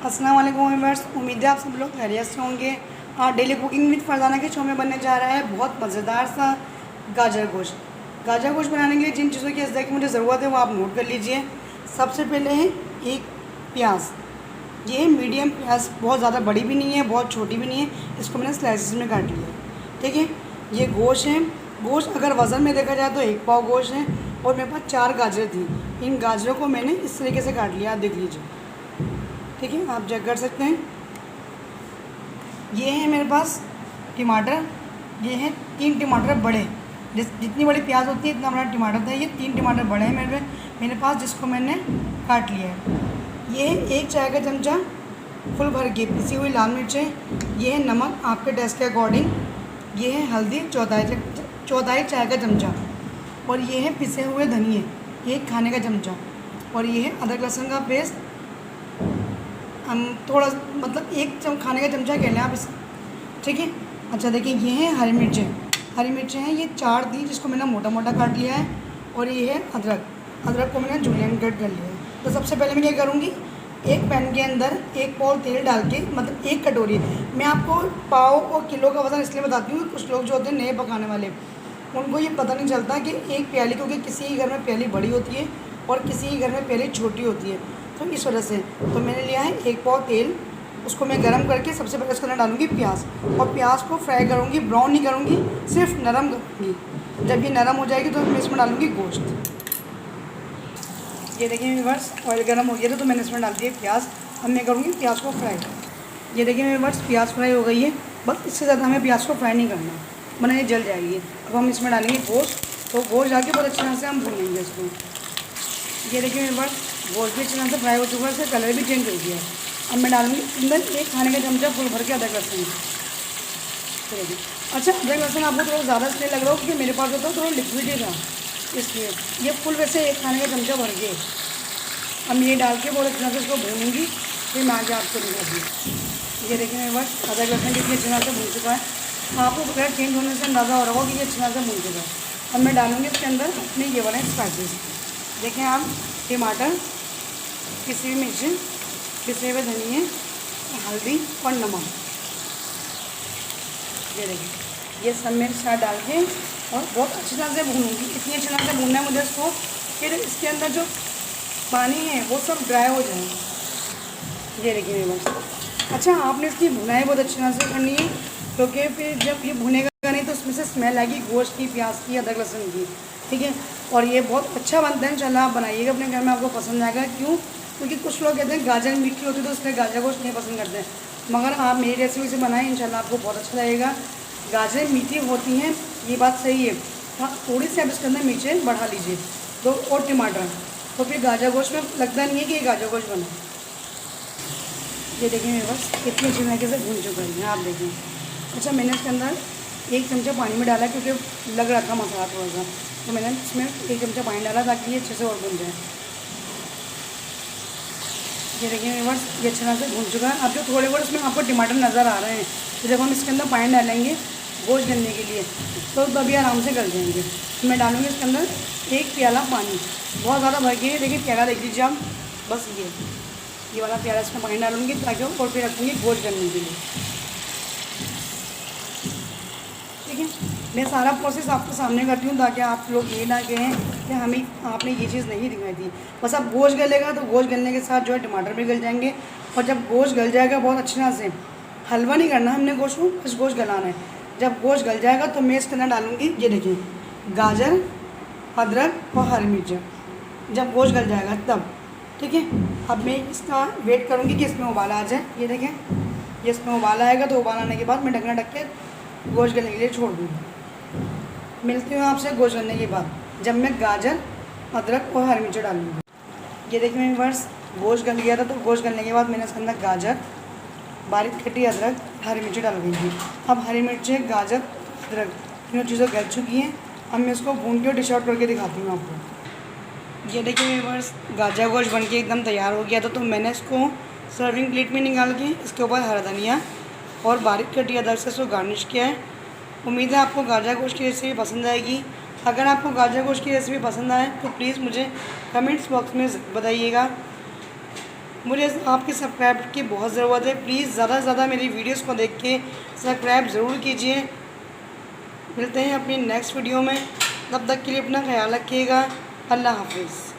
अस्सलाम वालेकुम व्यूअर्स, उम्मीद है आप सब लोग खैरियत से होंगे। डेली कुकिंग विद फरजाना के शो में बनने जा रहा है बहुत मज़ेदार सा गाजर गोश्त। गाजर गोश्त बनाने के लिए जिन चीज़ों की अज़्दा की मुझे ज़रूरत है वो आप नोट कर लीजिए। सबसे पहले है एक प्याज, ये मीडियम प्याज, बहुत ज़्यादा बड़ी भी नहीं है बहुत छोटी भी नहीं है, इसको मैंने स्लाइसिस में काट लिया है। ठीक है, ये गोश्त है। गोश्त अगर वज़न में देखा जाए तो 1 पाव गोश्त है और मेरे पास 4 गाजर थी। इन गाजरों को मैंने इस तरीके से काट लिया, आप देख लीजिए। ठीक है, आप चेक कर सकते हैं। ये है मेरे पास टमाटर, ये हैं 3 टमाटर बड़े, जितनी बड़ी प्याज होती है इतना बड़ा टमाटर था। ये 3 टमाटर बड़े हैं मेरे पास, जिसको मैंने काट लिया है। ये है 1 चाय का चमचा फुल भर के पिसी हुई लाल मिर्चें। ये है नमक आपके टेस्ट के अकॉर्डिंग। ये है हल्दी चौथाई चाय का चमचा। और ये है पिसे हुए धनिए 1 खाने का चमचा। और ये है अदरक लहसुन का पेस्ट, हम थोड़ा मतलब 1 खाने का चमचा कह लें आप इस। ठीक है, अच्छा देखिए, ये हैं हरी मिर्चें हैं, ये 4 थी जिसको मैंने मोटा मोटा काट लिया है। और ये है अदरक को मैंने जूलियन कट कर लिया है। तो सबसे पहले मैं क्या करूँगी, एक पैन के अंदर 1 पाव तेल डाल के, मतलब 1 कटोरी। मैं आपको पाव और किलो का वज़न इसलिए बताती हूँ कि कुछ लोग जो होते हैं नए पकाने वाले, उनको ये पता नहीं चलता कि एक प्याली, क्योंकि किसी के घर में प्याली बड़ी होती है और किसी के घर में प्याली छोटी होती है, तो इस वजह से। तो मैंने लिया है 1 पाव तेल, उसको मैं गरम करके सबसे पहले उसके अंदर डालूंगी प्याज। और प्याज को फ्राई करूँगी, ब्राउन नहीं करूँगी, सिर्फ नरम करूँगी। जब ये नरम हो जाएगी तो मैं इसमें डालूँगी गोश्त। ये देखिए व्यूअर्स, ऑयल गर्म हो गया तो मैंने इसमें डाल दिया प्याज। अब मैं करूँगी प्याज को फ्राई। ये देखिए व्यूअर्स, प्याज फ्राई हो गई है, बस इससे ज़्यादा हमें प्याज को फ्राई नहीं करना वरना ये जल जाएगी। अब हम इसमें डालेंगे गोश्त। तो गोश्त डाल के बहुत अच्छी तरह से हम भूनेंगे इसको। ये देखिए व्यूअर्स, गोश्त भी अच्छी तरह से फ्राई हो चुका है, इसका कलर भी चेंज हो गया है। अब मैं डालूँगी अंदर 1 खाने का चमचा फुल भर के अदरक लहसुन। देखिए, अच्छा अदरक लहसुन आपको थोड़ा ज़्यादा इसलिए लग रहा हो क्योंकि मेरे पास जो था थोड़ा लिक्विड ही था, इसलिए ये फुल वैसे 1 खाने का चमचा भर के। अब ये डाल के बहुत अच्छी तरह से इसको भूनूंगी, फिर मैं आगे आपको दिखाऊंगी। ये देखिए मेरे पास अदरक लहसुन कितनी अच्छी तरह से भून चुका है। आपको कलर चेंज होने से अंदाज़ा हो रहा होगा कि ये अच्छी तरह से भून चुका है। अब मैं डालूँगी इसके अंदर अपने ये वाले स्पाइसेस। देखें आप, टमाटर, पिसी हुई मिर्ची, पिसे हुए धनिए, हल्दी और नमक। ये देखिए, ये सब मेरे साथ डाल के और बहुत अच्छी तरह से भूनूंगी। इतनी अच्छी तरह से भूनना है मुझे इसको, फिर इसके अंदर जो पानी है वो सब ड्राई हो जाए। ये देखिए मेरे पास। अच्छा, आपने इसकी भुनाई बहुत अच्छी तरह से करनी है, क्योंकि फिर जब ये भुनेगा नहीं तो उसमें से स्मेल आएगी गोश्त की, प्याज की, अदरक लहसुन की। ठीक है, और ये बहुत अच्छा बनता है। इंशाल्लाह आप बनाइएगा अपने घर में, आपको पसंद आएगा। क्यों? क्योंकि कुछ लोग कहते हैं गाजर मीठी होती है तो इसलिए गाजर गोश्त नहीं पसंद करते हैं, मगर आप मेरी रेसिपी से बनाएं, इंशाल्लाह आपको बहुत अच्छा लगेगा। गाजरें मीठी होती हैं, ये बात सही है। हाँ, थोड़ी सी आप इसके अंदर मिर्चें बढ़ा लीजिए तो, और टमाटर, तो फिर गाजर गोश्त में लगता नहीं है कि ये गाजर गोश्त बना। ये देखिए मेरे पास कितनी अच्छी तरीके से भून चुका है, आप देखें। अच्छा, मैंने इसके अंदर 1 चमचा पानी में डाला क्योंकि लग रहा था मसाला थोड़ा सा, तो मैंने इसमें 1 चमचा पानी डाला ताकि ये अच्छे से और भून जाए। ये देखिए मेरे पास ये अच्छी तरह से भून चुका है। अब जो थोड़े बहुत इसमें आपको टमाटर नज़र आ रहे हैं, तो जब हम इसके अंदर पानी डालेंगे गोश्त गलने के लिए तो तभी आराम से गल जाएंगे। तो मैं डालूँगी इसके अंदर 1 प्याला पानी, बहुत ज़्यादा भर के। देखिए प्याला देख लीजिए आप, बस ये वाला प्याला इसमें पानी डालूँगी ताकि और फिर रखूँगी गोश्त गलने के लिए। ठीक है, मैं सारा प्रोसेस आपके सामने करती हूँ ताकि आप लोग ये ना कहें कि हमें आपने ये चीज़ नहीं दिखाई थी। बस अब गोश्त गलेगा तो गोश्त गलने के साथ जो है टमाटर भी गल जाएंगे। और जब गोश्त गल जाएगा बहुत अच्छी तरह से, हलवा नहीं करना हमने गोश्त को, बस गोश्त गलाना है। जब गोश्त गल जाएगा तो मैं इसके अंदर डालूँगी, ये देखिए, गाजर, अदरक और हरी मिर्च। जब गोश्त गल जाएगा तब। ठीक है, अब मैं इसका वेट करूँगी कि इसमें उबाला आ जाए। ये देखें, ये इसमें उबाला आएगा तो उबाल आने के बाद मैं ढकना ढक के गोश्त गलने के लिए छोड़ दूँगी। मिलती हूँ आपसे गोश्त गलने के बाद, जब मैं गाजर, अदरक और हरी मिर्च डालूँगी। ये देखिए मेरे पास गोश्त गल गया था, तो गोश्त गलने के बाद मैंने इसके अंदर गाजर, बारीक कटी अदरक, हरी मिर्च डाल गई थी। अब हरी मिर्चें, गाजर, अदरक तीनों चीज़ें गल चुकी हैं। अब मैं इसको भून के डिश आउट करके दिखाती हूँ आपको। ये देखिए मेरे पास गाजर गोश्त बन के एकदम तैयार हो गया था, तो मैंने इसको सर्विंग प्लेट में निकाल के इसके ऊपर हरा धनिया और बारीक कटी अदरक से इसको गार्निश किया है। उम्मीद है आपको गाजर गोश्त की रेसिपी पसंद आएगी। अगर आपको गाजर गोश्त की रेसिपी पसंद आए तो प्लीज़ मुझे कमेंट्स बॉक्स में बताइएगा। मुझे आपके सब्सक्राइब की बहुत ज़रूरत है। प्लीज़ ज़्यादा से ज़्यादा मेरी वीडियोस को देख के सब्सक्राइब ज़रूर कीजिए। मिलते हैं अपनी नेक्स्ट वीडियो में, तब तक के लिए अपना ख्याल रखिएगा। अल्लाह हाफिज़।